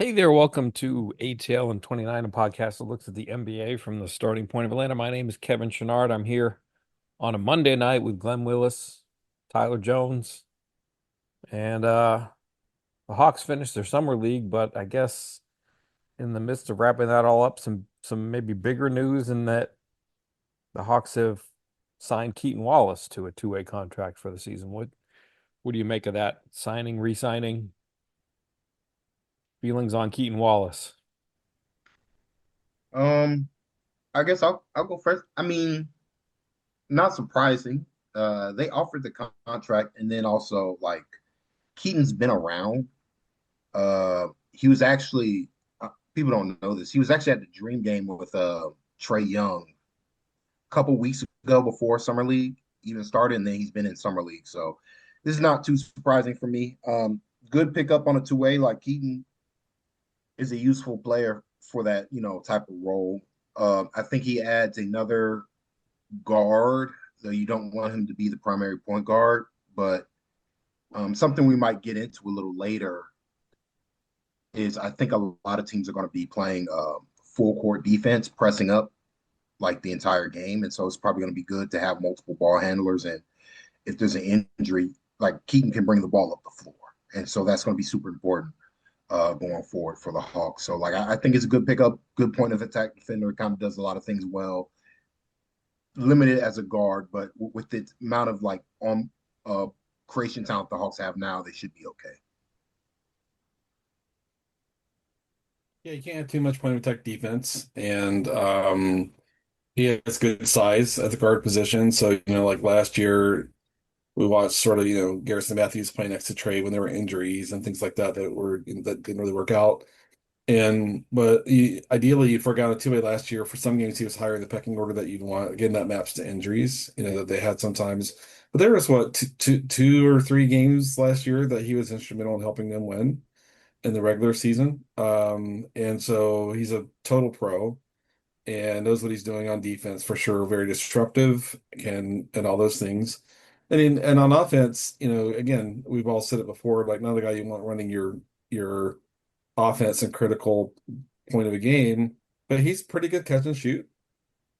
Hey there, welcome to ATL and 29, a podcast that looks at the NBA from the starting point of Atlanta. My name is Kevin Chenard. I'm here on a Monday night with Glenn Willis, Tyler Jones, and the Hawks finished their summer league, but I guess in the midst of wrapping that all up, some maybe bigger news in that the Hawks have signed Keaton Wallace to a two-way contract for the season. What do you make of that signing, re-signing, feelings on Keaton Wallace? Um, I guess I'll go first. I mean, not surprising. They offered the contract, and then also like Keaton's been around. He was actually people don't know this. He was actually at the Dream Game with Trey Young a couple weeks ago before Summer League even started, and then he's been in Summer League. So this is not too surprising for me. Good pickup on a two-way. Like Keaton is a useful player for that type of role. I think he adds another guard, though you don't want him to be the primary point guard. But something we might get into a little later is I think a lot of teams are going to be playing full court defense, pressing up like the entire game, and so it's probably going to be good to have multiple ball handlers. And if there's an injury, like Keaton can bring the ball up the floor, and so that's going to be super important going forward for the Hawks. So like I think it's a good pickup, good point of attack defender. Kind of does a lot of things well. Limited as a guard, but with the amount of like on creation talent the Hawks have now, they should be okay. Yeah, you can't have too much point of attack defense, and he has good size at the guard position. So like last year, we watched sort of Garrison Matthews play next to Trey when there were injuries and things like that didn't really work out. And but ideally, you forgot a two-way last year. For some games, he was higher in the pecking order that you'd want. Again, that maps to injuries, that they had sometimes. But there was what two or three games last year that he was instrumental in helping them win in the regular season. And so he's a total pro and knows what he's doing on defense for sure. Very disruptive and all those things. And on offense, again, we've all said it before, like not the guy you want running your offense and critical point of a game, but he's pretty good catch and shoot.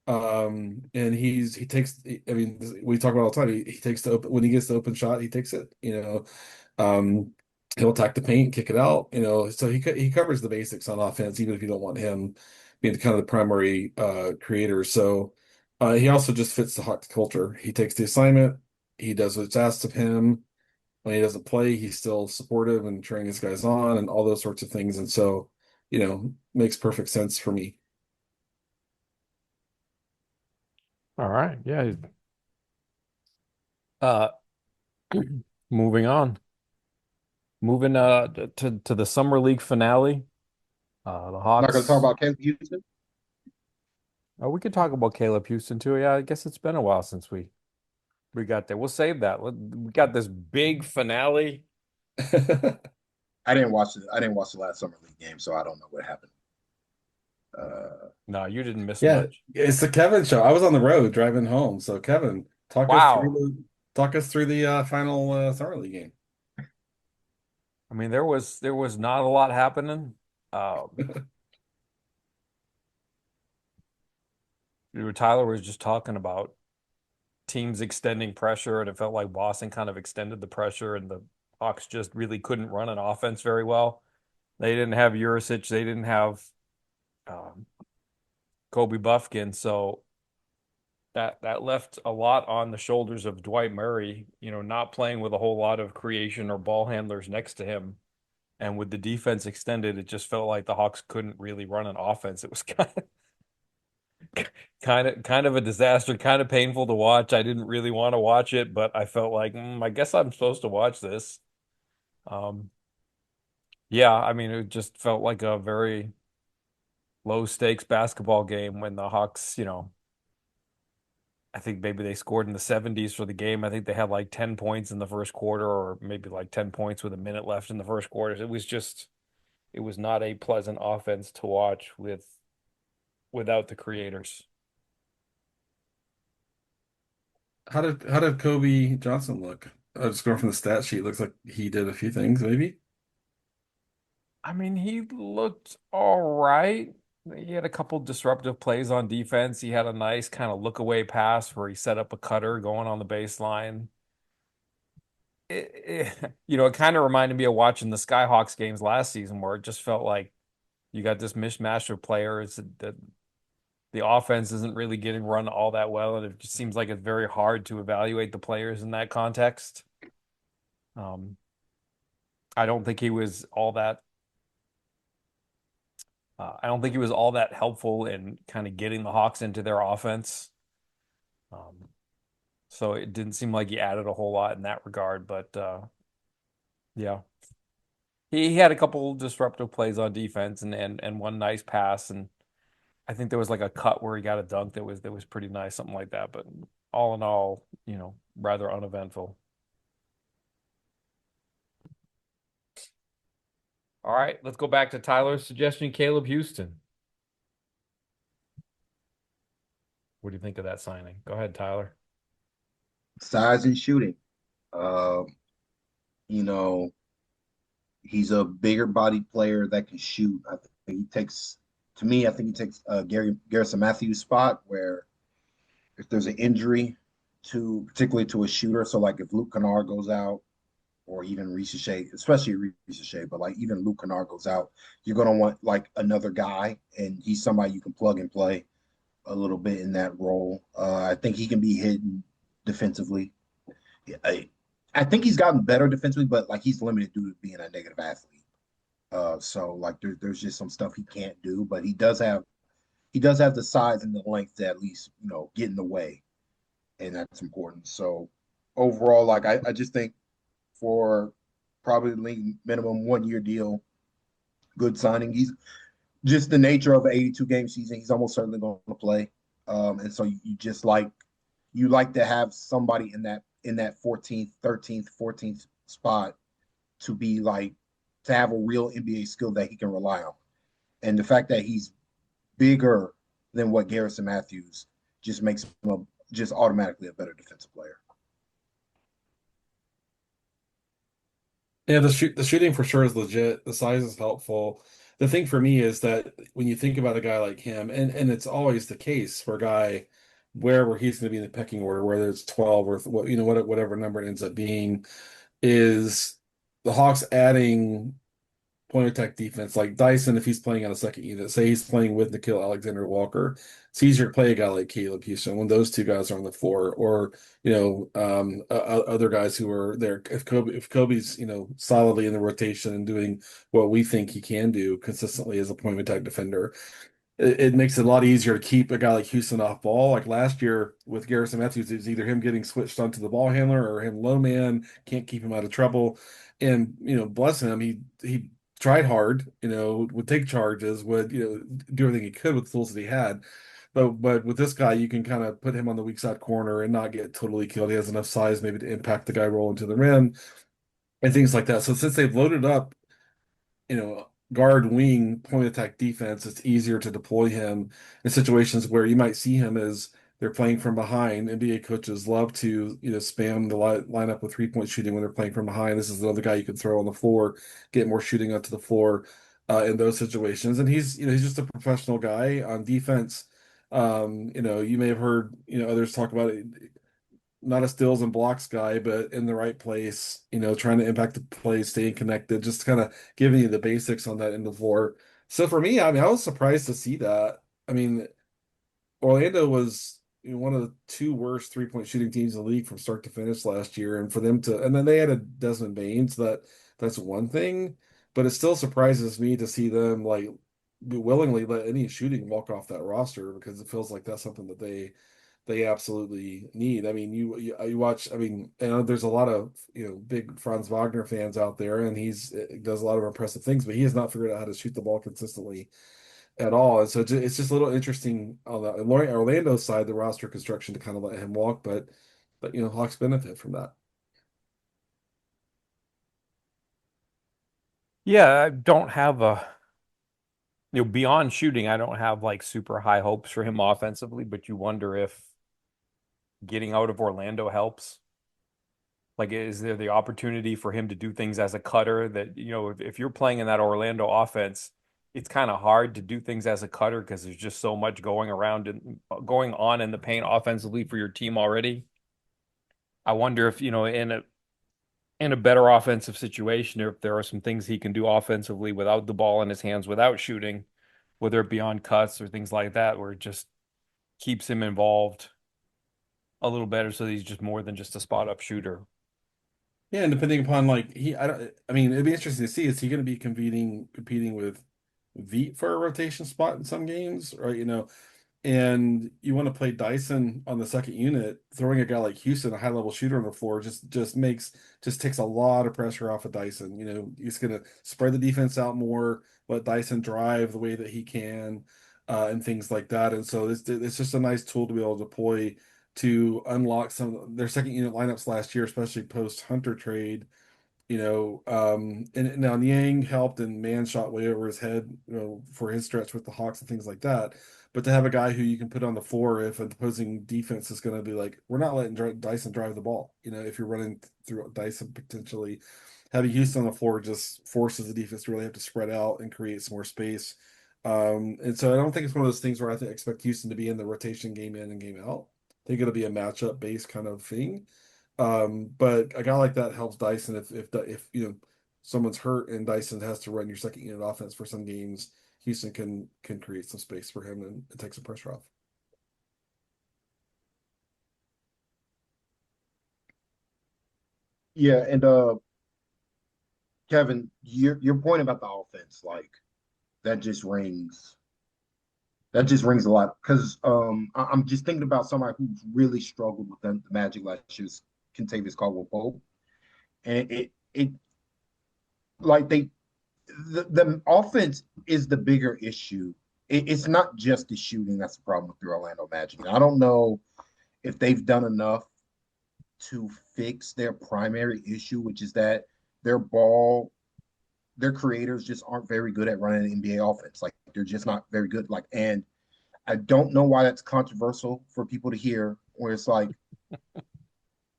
And he takes, I mean, we talk about all the time. He takes the open when he gets the open shot, he takes it. Um, he'll attack the paint, kick it out. So he covers the basics on offense, even if you don't want him being kind of the primary creator. So he also just fits the Hawks culture. He takes the assignment, he does what's asked of him. When he doesn't play, he's still supportive and cheering his guys on and all those sorts of things. And so, makes perfect sense for me. All right, yeah. Uh, moving on. Moving to the summer league finale. The Not going to talk Hawks. about Caleb Houston. We could talk about Caleb Houston too. Yeah, I guess it's been a while since we got there. We'll save that. We got this big finale. I didn't watch the last summer league game, so I don't know what happened. No, you didn't miss Yeah, much. it's the Kevin show. I was on the road driving home. So Kevin, Wow. talk us through the final summer league game. I mean, there was not a lot happening. Um, Tyler was just talking about teams extending pressure, and it felt like Boston kind of extended the pressure, and the Hawks just really couldn't run an offense very well. They didn't have Jurisic, they didn't have um, Kobe Buffkin, so that left a lot on the shoulders of Dwight Murray, not playing with a whole lot of creation or ball handlers next to him. And with the defense extended, it just felt like the Hawks couldn't really run an offense. It was kind of a disaster, kind of painful to watch. I didn't really want to watch it, but I felt like, I guess I'm supposed to watch this. Um, yeah, I mean, it just felt like a very low stakes basketball game when the Hawks, I think maybe they scored in the 70s for the game. I think they had like 10 points in the first quarter, or maybe like 10 points with a minute left in the first quarter. It was not a pleasant offense to watch without the creators. How did Kobe Johnson look? Just going from the stat sheet, looks like he did a few things, maybe. I mean, he looked all right. He had a couple disruptive plays on defense. He had a nice kind of look away pass where he set up a cutter going on the baseline. It kind of reminded me of watching the Skyhawks games last season where it just felt like you got this mishmash of players that the offense isn't really getting run all that well, and it just seems like it's very hard to evaluate the players in that context. Um, I don't think he was all that. I don't think he was all that helpful in kind of getting the Hawks into their offense. Um, so it didn't seem like he added a whole lot in that regard. But yeah, he had a couple disruptive plays on defense and one nice pass, and I think there was like a cut where he got a dunk that was pretty nice, something like that. But all in all, rather uneventful. All right, let's go back to Tyler's suggestion, Caleb Houston. What do you think of that signing? Go ahead, Tyler. Size and shooting. Um, you know, he's a bigger body player that can shoot. I think he takes, to me, I think he takes Garrison Matthews' spot where if there's an injury to particularly to a shooter, so like if Luke Kennard goes out or even Reese Shea, especially Reese Shea, but like even Luke Kennard goes out, you're gonna want like another guy, and he's somebody you can plug and play a little bit in that role. I think he can be hidden defensively. I, I think he's gotten better defensively, but like he's limited due to being a negative athlete. So like there's just some stuff he can't do, but he does have the size and the length to at least get in the way, and that's important. So overall, like I just think for probably the league minimum 1 year deal, good signing. He's just the nature of an 82 game season. He's almost certainly going to play, and so you just like to have somebody in that 14th, 13th, 14th spot to be like to have a real NBA skill that he can rely on. And the fact that he's bigger than what Garrison Matthews just makes him just automatically a better defensive player. Yeah, the shooting for sure is legit. The size is helpful. The thing for me is that when you think about a guy like him, and it's always the case for a guy where he's going to be in the pecking order, whether it's 12 or whatever number it ends up being, is the Hawks adding point attack defense. Like Dyson, if he's playing on a second unit, say he's playing with Nikhil Alexander Walker, it's easier to play a guy like Caleb Houston when those two guys are on the floor, or other guys who are there. If Kobe's solidly in the rotation and doing what we think he can do consistently as a point attack defender, it makes it a lot easier to keep a guy like Houston off ball. Like last year with Garrison Matthews, it was either him getting switched onto the ball handler or him low man, can't keep him out of trouble. And bless him, he tried hard, would take charges, would do everything he could with the tools that he had. But with this guy, you can kind of put him on the weak side corner and not get totally killed. He has enough size maybe to impact the guy rolling to the rim and things like that. So since they've loaded up guard wing point attack defense, it's easier to deploy him in situations where you might see him as they're playing from behind. NBA coaches love to, spam the lineup with 3-point shooting when they're playing from behind. This is another guy you can throw on the floor, get more shooting onto the floor in those situations. And he's just a professional guy on defense. You may have heard, others talk about it, not a steals and blocks guy, but in the right place, trying to impact the play, staying connected, just kind of giving you the basics on that end of the floor. So for me, I mean, I was surprised to see that. I mean, Orlando was one of the two worst 3-point shooting teams in the league from start to finish last year, and for them to, and then they had a Desmond Baines. That's one thing, but it still surprises me to see them like willingly let any shooting walk off that roster because it feels like that's something that they absolutely need. I mean, you watch. I mean, I know there's a lot of big Franz Wagner fans out there, and does a lot of impressive things, but he has not figured out how to shoot the ball consistently at all. And so it's just a little interesting on the Orlando side, the roster construction to kind of let him walk, but Hawks benefit from that. Yeah, I don't have beyond shooting, I don't have like super high hopes for him offensively, but you wonder if getting out of Orlando helps. Like, is there the opportunity for him to do things as a cutter that, if you're playing in that Orlando offense, it's kind of hard to do things as a cutter because there's just so much going on in the paint offensively for your team already. I wonder if, in a better offensive situation, or if there are some things he can do offensively without the ball in his hands, without shooting, whether it be on cuts or things like that, where it just keeps him involved a little better so that he's just more than just a spot up shooter. Yeah, and depending upon like I mean, it'd be interesting to see, is he going to be competing with Veet for a rotation spot in some games, right? And you want to play Dyson on the second unit, throwing a guy like Houston, a high level shooter on the floor, just takes a lot of pressure off of Dyson. He's gonna spread the defense out more, let Dyson drive the way that he can, and things like that. And so it's just a nice tool to be able to deploy to unlock some of their second unit lineups last year, especially post Hunter trade. And now Niang helped and man shot way over his head, for his stretch with the Hawks and things like that. But to have a guy who you can put on the floor if an opposing defense is going to be like, we're not letting Dyson drive the ball. If you're running through Dyson potentially, having Houston on the floor just forces the defense to really have to spread out and create some more space. And so I don't think it's one of those things where expect Houston to be in the rotation game in and game out. I think it'll be a matchup based kind of thing. But a guy like that helps Dyson if someone's hurt and Dyson has to run your second unit offense for some games. Houston can create some space for him and take some pressure off. Yeah, and Kevin, your point about the offense, like that just rings that just rings a lot because I'm just thinking about somebody who's really struggled with the Magic last year's Kentavious Caldwell-Pope, and it like the offense is the bigger issue. It's not just the shooting that's the problem with the Orlando Magic. I don't know if they've done enough to fix their primary issue, which is that their ball, their creators just aren't very good at running an NBA offense. Like they're just not very good. Like, and I don't know why that's controversial for people to hear, where it's like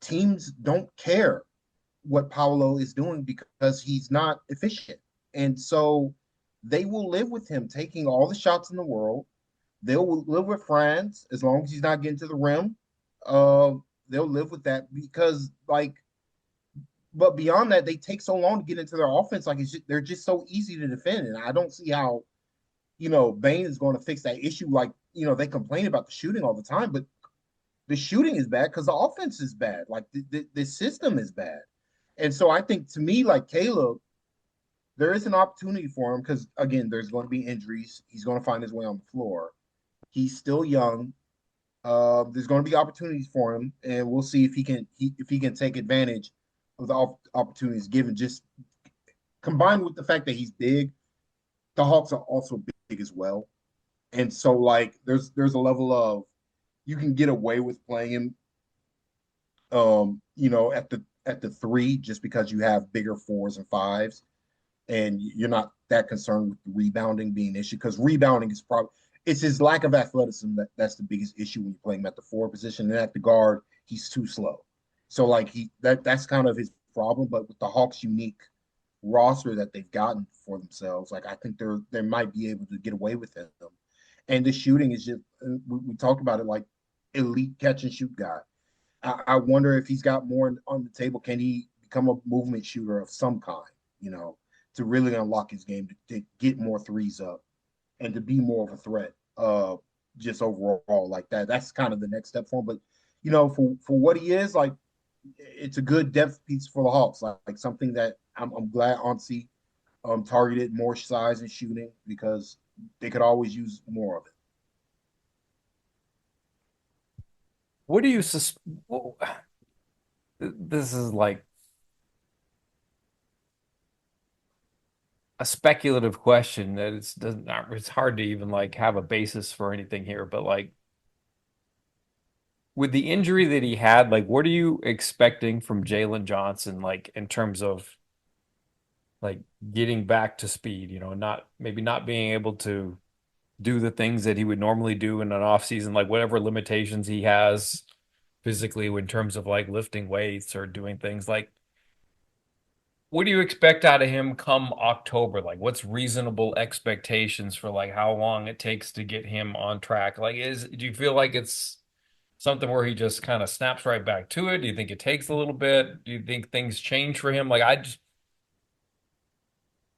teams don't care what Paolo is doing because he's not efficient. And so they will live with him taking all the shots in the world. They'll live with Franz as long as he's not getting to the rim. Uh, they'll live with that because, like, but beyond that, they take so long to get into their offense. Like, they're just so easy to defend. And I don't see how, Bane is going to fix that issue. Like, they complain about the shooting all the time, but the shooting is bad because the offense is bad. Like, the system is bad. And so I think to me, like Caleb, there is an opportunity for him because again, there's going to be injuries. He's going to find his way on the floor. He's still young. There's going to be opportunities for him, and we'll see if he can take advantage of the opportunities given. Just combined with the fact that he's big, the Hawks are also big as well, and so like there's a level of you can get away with playing him, at the three just because you have bigger fours and fives and you're not that concerned with the rebounding being an issue because rebounding is probably it's his lack of athleticism that's the biggest issue when you play him at the four position and at the guard he's too slow. So like that's kind of his problem. But with the Hawks' unique roster that they've gotten for themselves, like I think they might be able to get away with him. And the shooting is just we talked about it like elite catch and shoot guy. I wonder if he's got more on the table. Can he become a movement shooter of some kind? You know, to really unlock his game to get more threes up and to be more of a threat. Just overall like that. That's kind of the next step for him. But for what he is, like it's a good depth piece for the Hawks. Like something that I'm glad Ansi targeted more size and shooting because they could always use more of it. What do you this is like a speculative question that it's hard to even like have a basis for anything here, but like with the injury that he had, like what are you expecting from Jalen Johnson, like in terms of like getting back to speed, not being able to do the things that he would normally do in an off season, like whatever limitations he has. physically in terms of like lifting weights or doing things like what do you expect out of him come October? Like what's reasonable expectations for like how long it takes to get him on track? Like do you feel like it's something where he just kind of snaps right back to it? Do you think it takes a little bit? Do you think things change for him? Like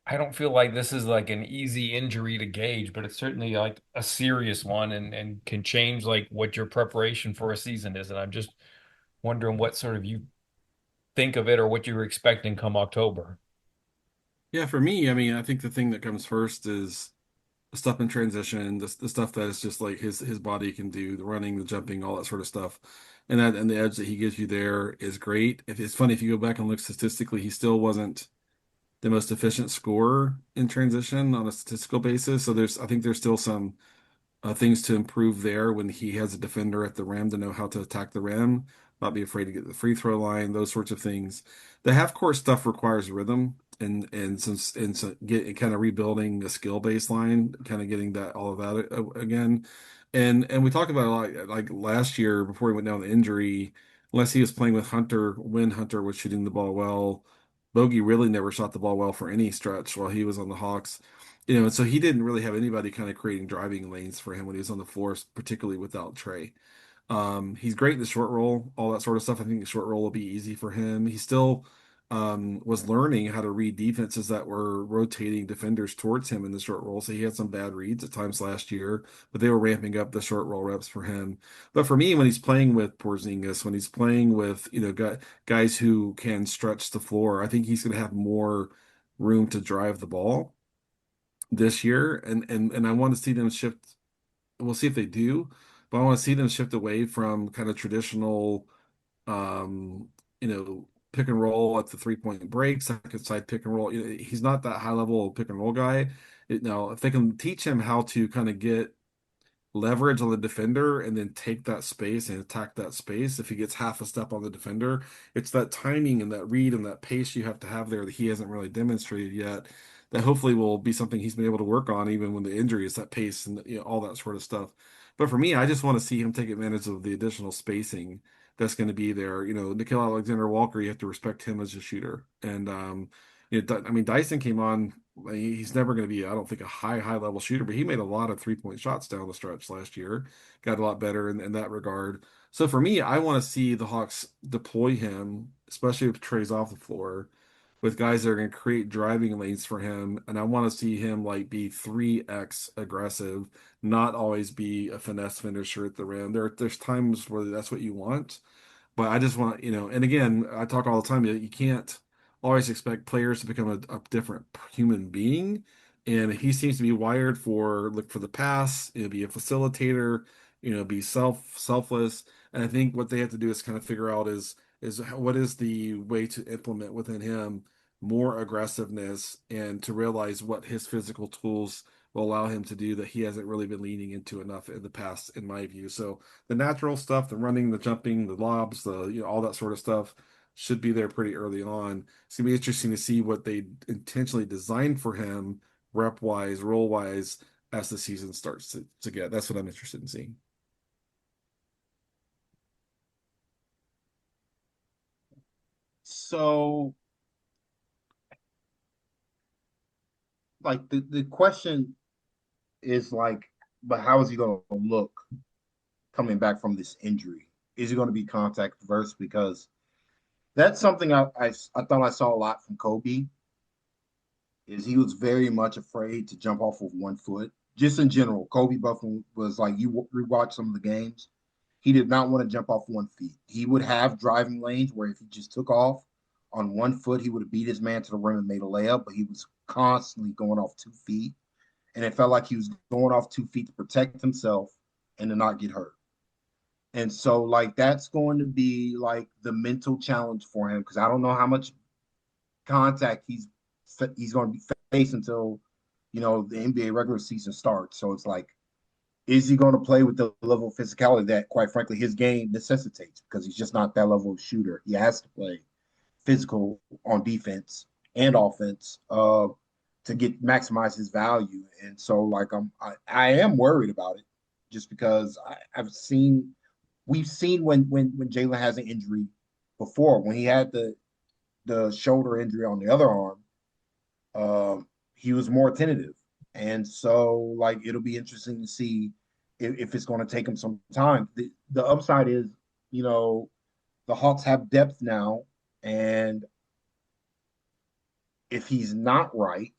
I don't feel like this is like an easy injury to gauge, but it's certainly like a serious one and can change like what your preparation for a season is. And I'm just wondering what sort of you think of it or what you were expecting come October. Yeah, for me, I mean, I think the thing that comes first is the stuff in transition, the stuff that is just like his body can do, the running, the jumping, all that sort of stuff. And the edge that he gives you there is great. If it's funny, if you go back and look statistically, he still wasn't the most efficient scorer in transition on a statistical basis. So I think there's still some things to improve there when he has a defender at the rim to know how to attack the rim, not be afraid to get to the free throw line, those sorts of things. The half court stuff requires rhythm and so get kind of rebuilding a skill baseline, kind of getting that all of that again. And we talked about it a lot like last year before he went down with injury, unless he was playing with Hunter when Hunter was shooting the ball well. Bogey really never shot the ball well for any stretch while he was on the Hawks. And so he didn't really have anybody kind of creating driving lanes for him when he was on the floor, particularly without Trey. He's great in the short roll, all that sort of stuff. I think the short roll will be easy for him. He still was learning how to read defenses that were rotating defenders towards him in the short roll. So he had some bad reads at times last year, but they were ramping up the short roll reps for him. But for me, when he's playing with Porzingis, when he's playing with guys who can stretch the floor, I think he's going to have more room to drive the ball this year, and I want to see them shift. We'll see if they do, but I want to see them shift away from kind of traditional, um, pick and roll at the 3 point break, second side pick and roll. He's not that high level pick and roll guy. Now, if they can teach him how to kind of get leverage on the defender and then take that space and attack that space. If he gets half a step on the defender, it's that timing and that read and that pace you have to have there that he hasn't really demonstrated yet. That hopefully will be something he's been able to work on even when the injury is that pace and all that sort of stuff. But for me, I just want to see him take advantage of the additional spacing that's going to be there. Nickeil Alexander-Walker, you have to respect him as a shooter. And I mean, Dyson came on. He's never going to be, I don't think, a high level shooter, but he made a lot of 3 point shots down the stretch last year. Got a lot better in that regard. So for me, I want to see the Hawks deploy him, especially if Trey's off the floor, with guys that are going to create driving lanes for him. And I want to see him like be 3x aggressive, not always be a finesse finisher at the rim. There's times where that's what you want. But I just want, and again, I talk all the time, you can't always expect players to become a different human being. And he seems to be wired for look for the pass, be a facilitator, be selfless. And I think what they have to do is kind of figure out is what is the way to implement within him more aggressiveness and to realize what his physical tools will allow him to do that he hasn't really been leaning into enough in the past, in my view. So the natural stuff, the running, the jumping, the lobs, all that sort of stuff should be there pretty early on. It's gonna be interesting to see what they intentionally designed for him, rep wise, role wise, as the season starts to get. That's what I'm interested in seeing. So, like the question is like, but how is he going to look coming back from this injury? Is he going to be contact averse? Because that's something I thought I saw a lot from Kobe. Is he was very much afraid to jump off of 1 foot. Just in general, Kobe Buffett was like you rewatch some of the games. He did not want to jump off 1 feet. He would have driving lanes where if he just took off on 1 foot, he would have beat his man to the rim and made a layup. But he was constantly going off 2 feet, and it felt like he was going off 2 feet to protect himself and to not get hurt. And so, like, that's going to be like the mental challenge for him because I don't know how much contact he's going to be facing until the NBA regular season starts. So it's like, is he going to play with the level of physicality that, quite frankly, his game necessitates? Because he's just not that level of shooter. He has to play physical on defense and offense to get maximize his value. And so, like, I am worried about it just because I've seen we've seen when Jalen has an injury before, when he had the shoulder injury on the other arm, he was more tentative. And so, like, it'll be interesting to see if it's going to take him some time. The upside is, you know, the Hawks have depth now, and if he's not right,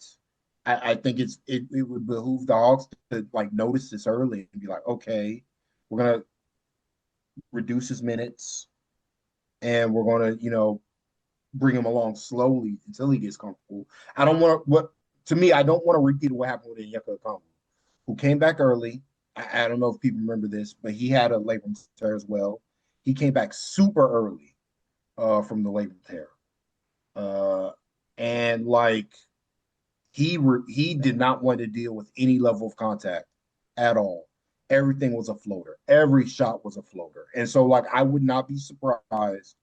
I think it would behoove the Hawks to like notice this early and be like, okay, we're gonna reduce his minutes, and we're gonna, bring him along slowly until he gets comfortable. I don't want to what to me, I don't want to repeat what happened with Onyeka Okongwu, who came back early. I don't know if people remember this, but he had a labrum tear as well. He came back super early from the labrum tear. Uh, and like he did not want to deal with any level of contact at all. Everything was a floater. Every shot was a floater. And so like I would not be surprised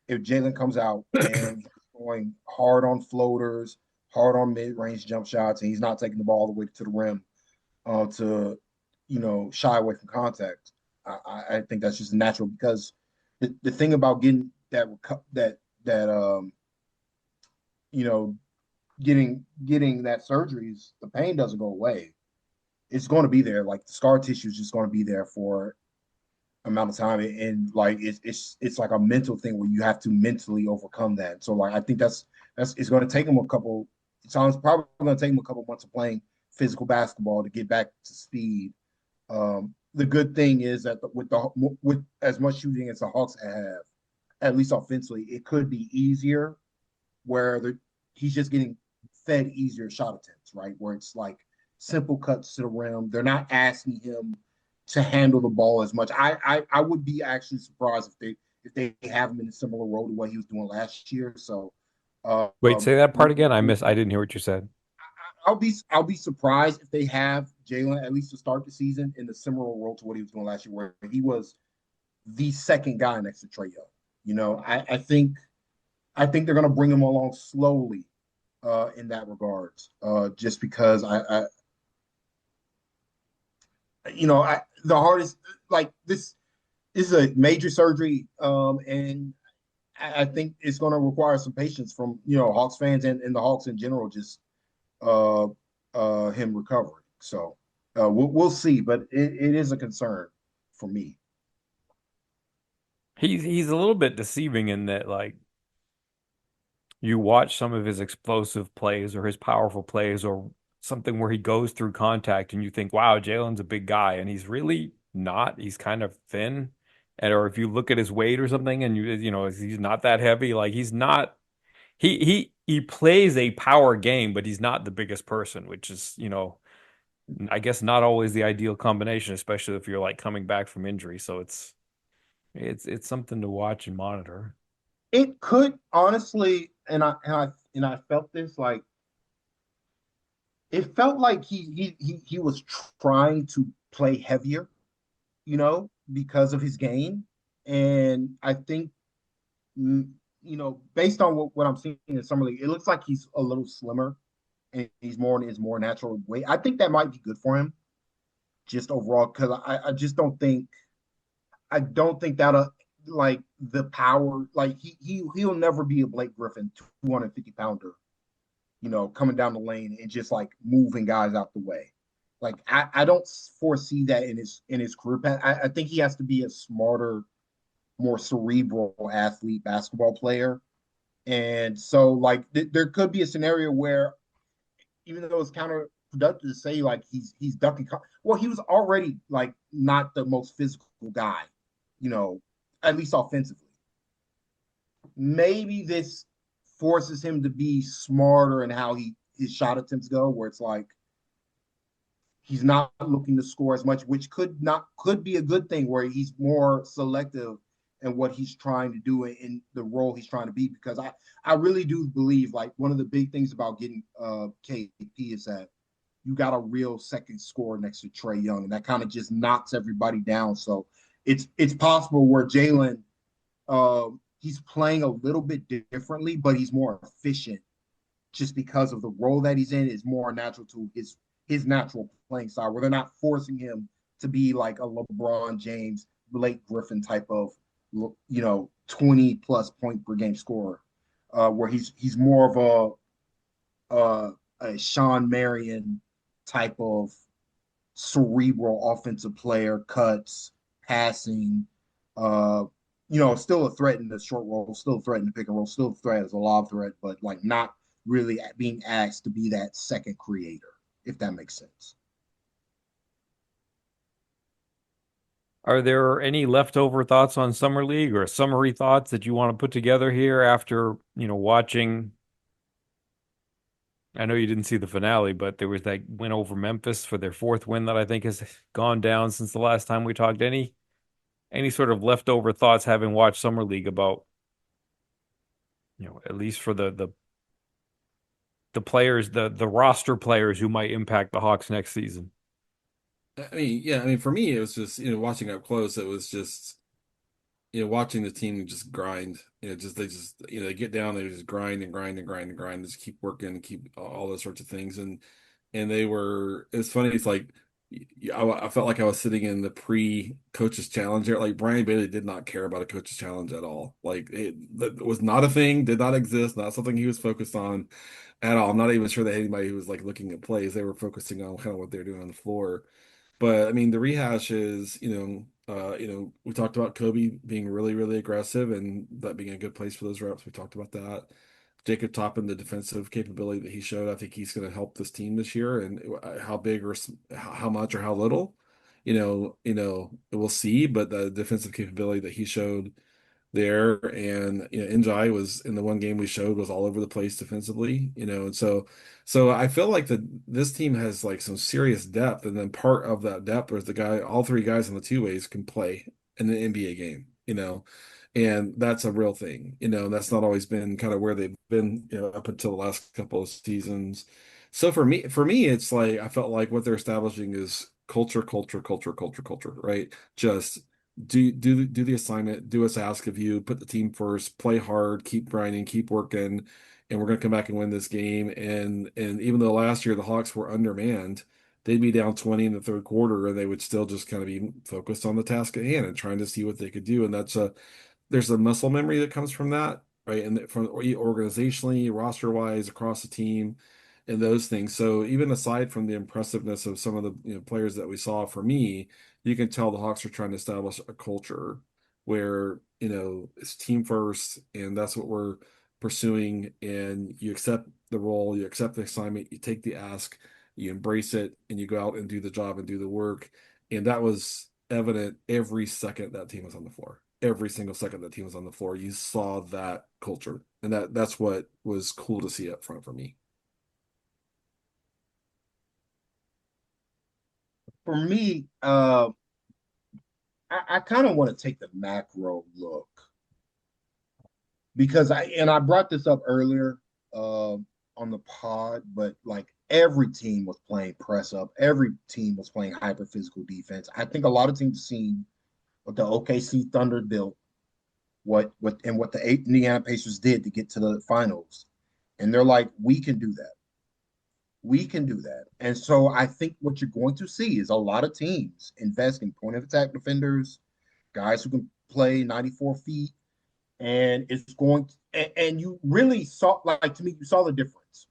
if Jalen comes out and he's going hard on floaters, hard on mid-range jump shots, and he's not taking the ball all the way to the rim to, shy away from contact. I think that's just natural because the thing about getting that you know getting that surgery is the pain doesn't go away. It's going to be there. Like the scar tissue is just going to be there for amount of time, and like it's like a mental thing where you have to mentally overcome that. So like I think that's it's going to take him a couple. It sounds probably going to take him a couple months of playing physical basketball to get back to speed. The good thing is that with as much shooting as the Hawks have, at least offensively, it could be easier where he's just getting fed easier shot attempts, right? Where it's like simple cuts to the rim. They're not asking him to handle the ball as much. I would be actually surprised if they have him in a similar role to what he was doing last year. So Wait, say that part again. we'll I see. didn't hear what you said. I'll be surprised if they have Jalen at least to start the season in a similar role to what he was doing last year, where he was the second guy next to Trey Young. I think they're going to bring him along slowly in that regards, just because the hardest like this is a major surgery, and I think it's going to require some patience from Hawks fans and the Hawks in general, just uh, him recovering. So we'll see, but it is a concern for me. He's a little bit deceiving in that like you watch some of his explosive plays or his powerful plays or something where he goes through contact and you think, wow, Jalen's a big guy, and he's really not. He's kind of thin. And or if you look at his weight or something and he's not that heavy, like he's not he plays a power game, but he's not the biggest person, which is, I guess not always the ideal combination, especially if you're like coming back from injury. So it's something to watch and monitor. It could honestly, and I felt this like it felt like he was trying to play heavier, because of his game, and I think based on what I'm seeing in summer league, it looks like he's a little slimmer and he's more in his more natural weight. I think that might be good for him just overall because I just don't think that like the power like he'll never be a Blake Griffin 250 pounder, coming down the lane and just like moving guys out the way. Like I don't foresee that in his career path. I think he has to be a smarter, more cerebral athlete, basketball player. And so like there could be a scenario where even though it's counterproductive to say like he's ducking. Well, he was already like not the most physical guy, you know, at least offensively. Maybe this forces him to be smarter in how his shot attempts go, where it's like he's not looking to score as much, which could be a good thing, where he's more selective in what he's trying to do in the role he's trying to be. Because I really do believe like one of the big things about getting KP is that you got a real second scorer next to Trey Young, and that kind of just knocks everybody down. So it's possible where Jalen he's playing a little bit differently, but he's more efficient just because of the role that he's in is more natural to his natural playing style, where they're not forcing him to be like a LeBron James Blake Griffin type of 20 plus point per game scorer, where he's more of a Sean Marion type of cerebral offensive player, cuts, passing, uh, still a threat in the short roll, still a threat in the pick and roll, still a threat as a lob threat, but like not really being asked to be that second creator, if that makes sense. Are there any leftover thoughts on Summer League or summary thoughts that you want to put together here after, watching? I know you didn't see the finale, but there was that win over Memphis for their fourth win that I think has gone down since the last time we talked. Any sort of leftover thoughts having watched Summer League about, at least for the players, the roster players who might impact the Hawks next season? I mean, yeah, I mean, for me, it was just, watching up close, it was just, watching the team just grind. They just, they get down, they just grind and grind and grind and grind, just keep working, keep all those sorts of things. And it's funny, it's like, I felt like I was sitting in the pre-coaches challenge there. Like Brian Bailey did not care about a coaches challenge at all. Like that was not a thing, did not exist, not something he was focused on at all. I'm not even sure that anybody who was like looking at plays, they were focusing on kind of what they're doing on the floor. But I mean, the rehash is, we talked about Kobe being really, really aggressive and that being a good place for those reps. We talked about that. Jacob Toppin, the defensive capability that he showed, I think he's going to help this team this year. And how big or how much or how little, we'll see. But the defensive capability that he showed there, and Njai was in the one game we showed was all over the place defensively, and so I feel like this team has like some serious depth, and then part of that depth was all three guys in the two ways can play in the NBA game, and that's a real thing, and that's not always been kind of where they've been, up until the last couple of seasons. So for me, it's like I felt like what they're establishing is culture, culture, culture, culture, culture, right? Just do the assignment, do what's asked of you, put the team first, play hard, keep grinding, keep working, and we're gonna come back and win this game. And even though last year the Hawks were undermanned, they'd be down 20 in the third quarter and they would still just kind of be focused on the task at hand and trying to see what they could do. And there's a muscle memory that comes from that, right? And from organizationally, roster wise, across the team, and those things. So even aside from the impressiveness of some of the players that we saw, for me, you can tell the Hawks are trying to establish a culture where it's team first, and that's what we're pursuing. And you accept the role, you accept the assignment, you take the ask, you embrace it, and you go out and do the job and do the work. And that was evident every second that team was on the floor. Every single second that team was on the floor, you saw that culture, and that's what was cool to see up front for me. For me, I kind of want to take the macro look because I brought this up earlier on the pod, but like every team was playing press up, every team was playing hyper physical defense. I think a lot of teams seen what the OKC Thunder built, what the Indiana Pacers did to get to the finals, and they're like, we can do that. We can do that. And so I think what you're going to see is a lot of teams invest in point of attack defenders, guys who can play 94 feet, and it's going to, and you really saw, like, to me, you saw the difference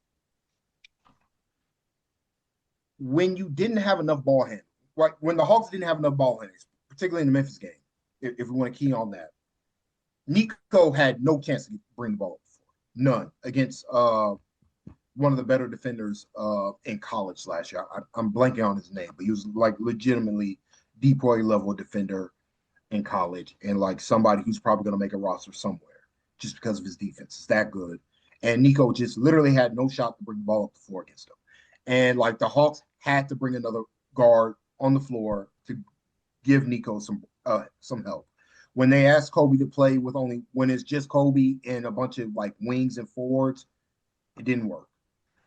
when you didn't have enough ball handling, right? When the Hawks didn't have enough ball handlers, particularly in the Memphis game, if we want to key on that, Nico had no chance to bring the ball up before. None against one of the better defenders in college last year. I'm blanking on his name, but he was like legitimately DPOY level defender in college, and like somebody who's probably going to make a roster somewhere just because of his defense. It's that good. And Nico just literally had no shot to bring the ball up the floor against him. And like the Hawks had to bring another guard on the floor to give Nico some help. When they asked Kobe to play with only when it's just Kobe and a bunch of like wings and forwards, it didn't work.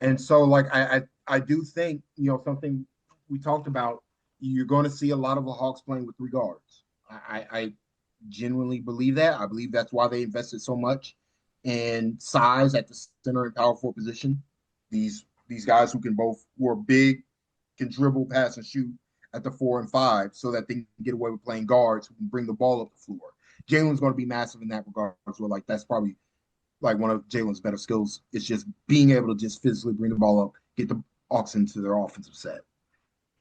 And so like I do think, something we talked about, you're going to see a lot of the Hawks playing with three guards. I genuinely believe that. I believe that's why they invested so much in size at the center and power forward position. These guys who are big, can dribble, pass, and shoot at the 4 and 5 so that they can get away with playing guards who can bring the ball up the floor. Jalen's going to be massive in that regard as well. Like that's probably like one of Jalen's better skills is just being able to just physically bring the ball up, get the Hawks into their offensive set.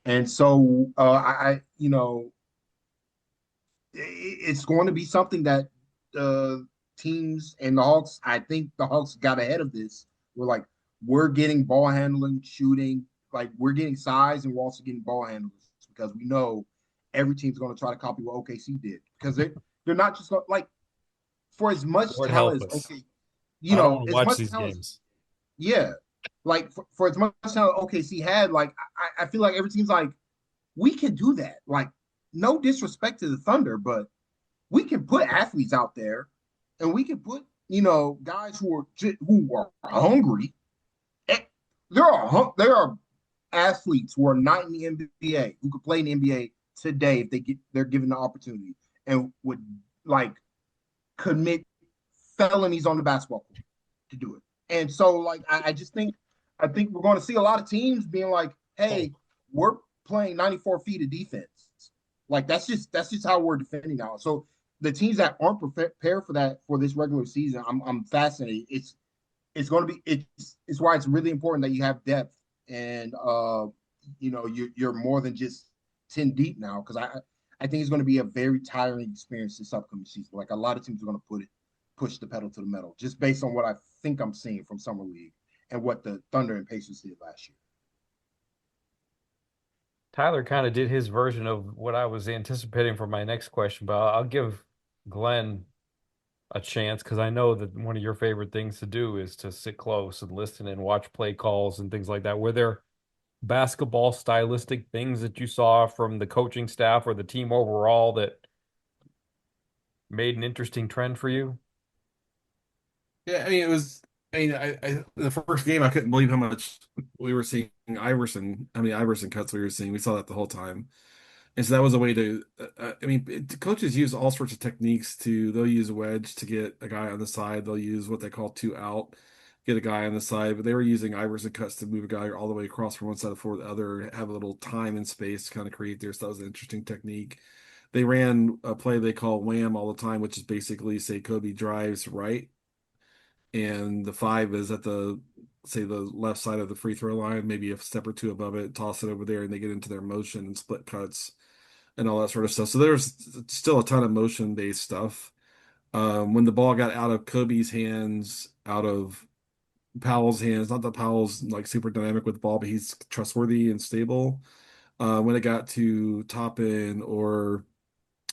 And so it's going to be something that uh, teams and the Hawks. I think the Hawks got ahead of this. We're like, we're getting ball handling, shooting, like we're getting size, and we're also getting ball handlers because we know every team's going to try to copy what OKC did because they're not just like for as much Lord talent help as us. okay, I don't want to as watch much these talent, games. yeah, like for as much talent OKC had, like I feel like every team's like we can do that. Like no disrespect to the Thunder, but we can put athletes out there, and we can put guys who are hungry. There are athletes who are not in the NBA who could play in the NBA today if they're given the opportunity and would like commit felonies on the basketball court to do it. And so like I think we're going to see a lot of teams being like, Oh, hey, we're playing 94 feet of defense. Like that's just how we're defending now. So the teams that aren't prepared for that for this regular season, I'm fascinated. It's going to be it's why it's really important that you have depth and you're more than just 10 deep now because I think it's going to be a very tiring experience this upcoming season. Like a lot of teams are going to push the pedal to the metal just based on what I think I'm seeing from summer league and what the Thunder and Pacers did last year. Tyler kind of did his version of what I was anticipating for my next question, but I'll give Glenn a chance because I know that one of your favorite things to do is to sit close and listen and watch play calls and things like that. Were there basketball stylistic things that you saw from the coaching staff or the team overall that made an interesting trend for you? Yeah, I mean, it was. I mean, the first game I couldn't believe how much we were seeing Iverson. I mean, Iverson cuts we were seeing. We saw that the whole time, and so that was a way to. I mean, coaches use all sorts of techniques to. They'll use a wedge to get a guy on the side. They'll use what they call two out, get a guy on the side. But they were using Iverson cuts to move a guy all the way across from one side of the floor to the other, have a little time and space to kind of create there. So that was an interesting technique. They ran a play they call wham all the time, which is basically say Kobe drives right and the five is at the say the left side of the free throw line, maybe a step or two above it, toss it over there, and they get into their motion and split cuts and all that sort of stuff. So there's still a ton of motion based stuff. When the ball got out of Kobe's hands, out of Powell's hands, not that Powell's like super dynamic with the ball, but he's trustworthy and stable. When it got to Toppin or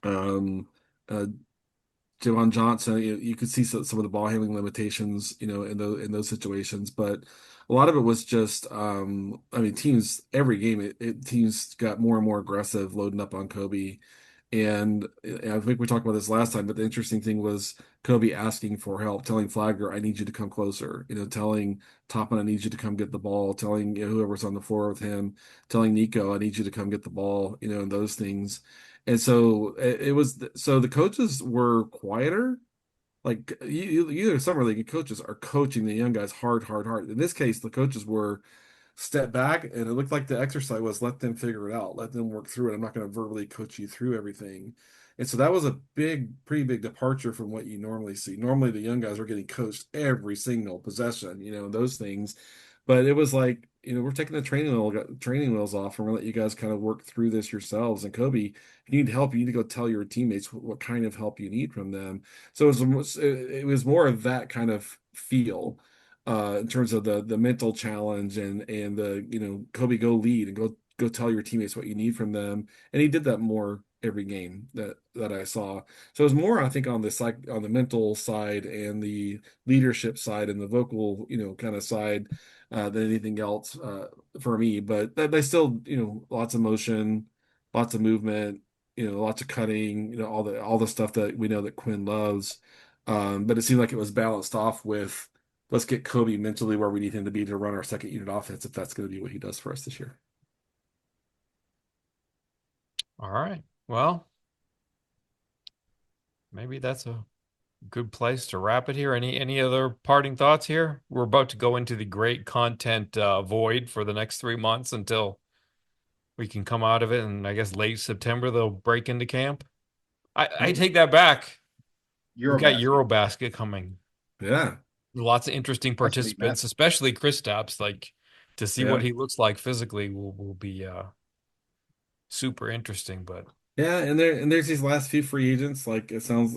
um, uh, Jalen Johnson, you could see some of the ball handling limitations, in those situations. But a lot of it was just, I mean, teams every game, teams got more and more aggressive, loading up on Kobe. And I think we talked about this last time, but the interesting thing was Kobe asking for help, telling Flagler, "I need you to come closer." Telling Toppin, "I need you to come get the ball." Telling whoever's on the floor with him, telling Nico, "I need you to come get the ball." And those things. And so it was so the coaches were quieter. Like either summer league coaches are coaching the young guys hard, hard, hard. In this case, the coaches were step back, and it looked like the exercise was let them figure it out, let them work through it. I'm not going to verbally coach you through everything. And so that was a pretty big departure from what you normally see. Normally, the young guys are getting coached every single possession, those things. But it was like, we're taking the training wheels off, and we're gonna let you guys kind of work through this yourselves. And Kobe, if you need help, you need to go tell your teammates what kind of help you need from them. So it was more of that kind of feel in terms of the mental challenge and the Kobe, go lead and go tell your teammates what you need from them, and he did that more every game that I saw. So it was more, I think, on the mental side and the leadership side and the vocal kind of side than anything else for me. But they still lots of motion, lots of movement, lots of cutting, all the stuff that we know that Quinn loves. But it seemed like it was balanced off with let's get Kobe mentally where we need him to be to run our second unit offense if that's going to be what he does for us this year. All right. Well, maybe that's a good place to wrap it here. Any other parting thoughts here? We're about to go into the great content void for the next 3 months until We can come out of it, and I guess late September they'll break into camp. I Hmm. take that back. We've got Eurobasket. Eurobasket coming. Yeah. Lots of interesting That's gonna be participants, massive. especially Kristaps. Like to see what Yeah. he looks like physically will be super interesting. But Yeah, and there's these last few free agents. Like it sounds,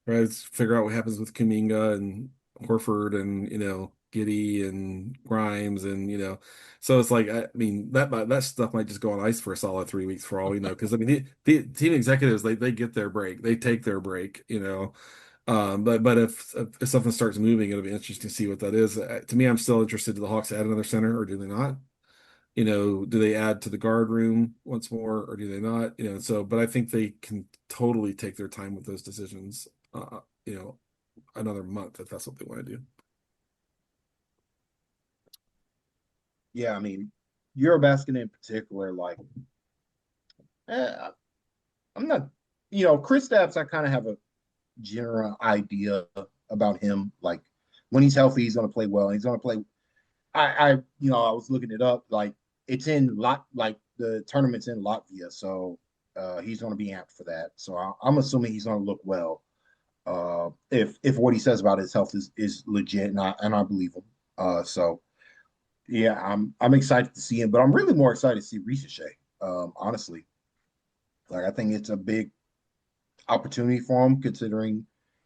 right, figure out what happens with Kuminga and Horford and Giddy and Grimes and so it's like I mean that stuff might just go on ice for a solid 3 weeks for all we know. Because I mean the team executives they get their break, they take their break. But if something starts moving, it'll be interesting to see what that is. To me, I'm still interested. Do the Hawks add another center or do they not? Do they add to the guard room once more or do they not? But I think they can totally take their time with those decisions, another month if that's what they want to do. Yeah, I mean, Eurobasket in particular, like, eh, I'm not, Chris Stapps, I kind of have a general idea about him. Like, when he's healthy, he's going to play well. He's going to play. I was looking it up. Like, it's in like the tournament's in Latvia, so he's going to be amped for that. So I'm assuming he's going to look well. If what he says about his health is legit, and I believe him. So yeah, I'm excited to see him, but I'm really more excited to see Ricochet. Honestly, like I think it's a big opportunity for him considering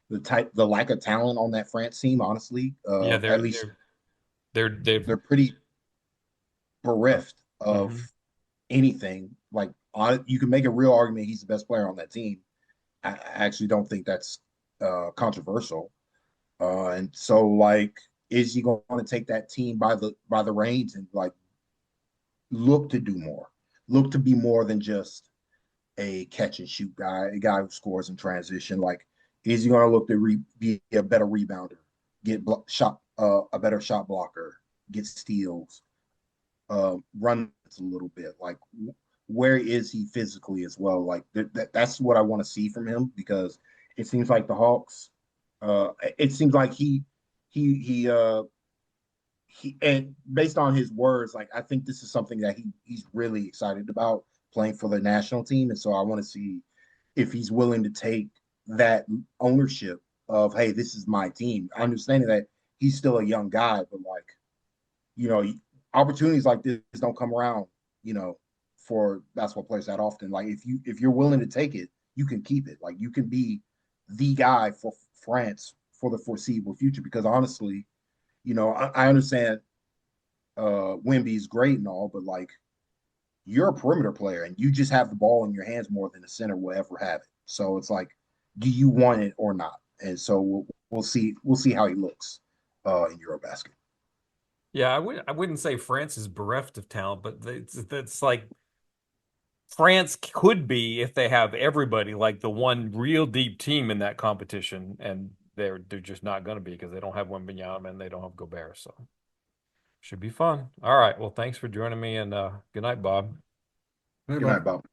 the lack of talent on that France team. Honestly, yeah, at least they're they're pretty bereft of mhm. anything. Like you can make a real argument he's the best player on that team. I actually don't think that's controversial. And so like, is he going to take that team by the reins and like look to do more, look to be more than just a catch and shoot guy, a guy who scores in transition? Like, is he going to look to be a better rebounder, get shot, a better shot blocker, get steals, run a little bit? Like, where is he physically as well? Like, that's what I want to see from him because it seems like the Hawks. It seems like he and based on his words, like I think this is something that he's really excited about playing for the national team, and so I want to see if he's willing to take that ownership of, hey, this is my team. Understanding that he's still a young guy, but like, you know, opportunities like this don't come around, you know, for basketball players that often. Like if you're willing to take it, you can keep it. Like you can be the guy for France for the foreseeable future. Because honestly, I understand Wemby is great and all, but like you're a perimeter player and you just have the ball in your hands more than a center will ever have it. So it's like, do you want it or not? And so we'll see. We'll see how he looks in Eurobasket. Yeah, I wouldn't say France is bereft of talent, but it's like France could be if they have everybody like the one real deep team in that competition, and they're just not going to be because they don't have Wembanyama and they don't have Gobert, so should be fun. All right, well, thanks for joining me, and good night, Bob. Hey, Good night, Bob. Bob.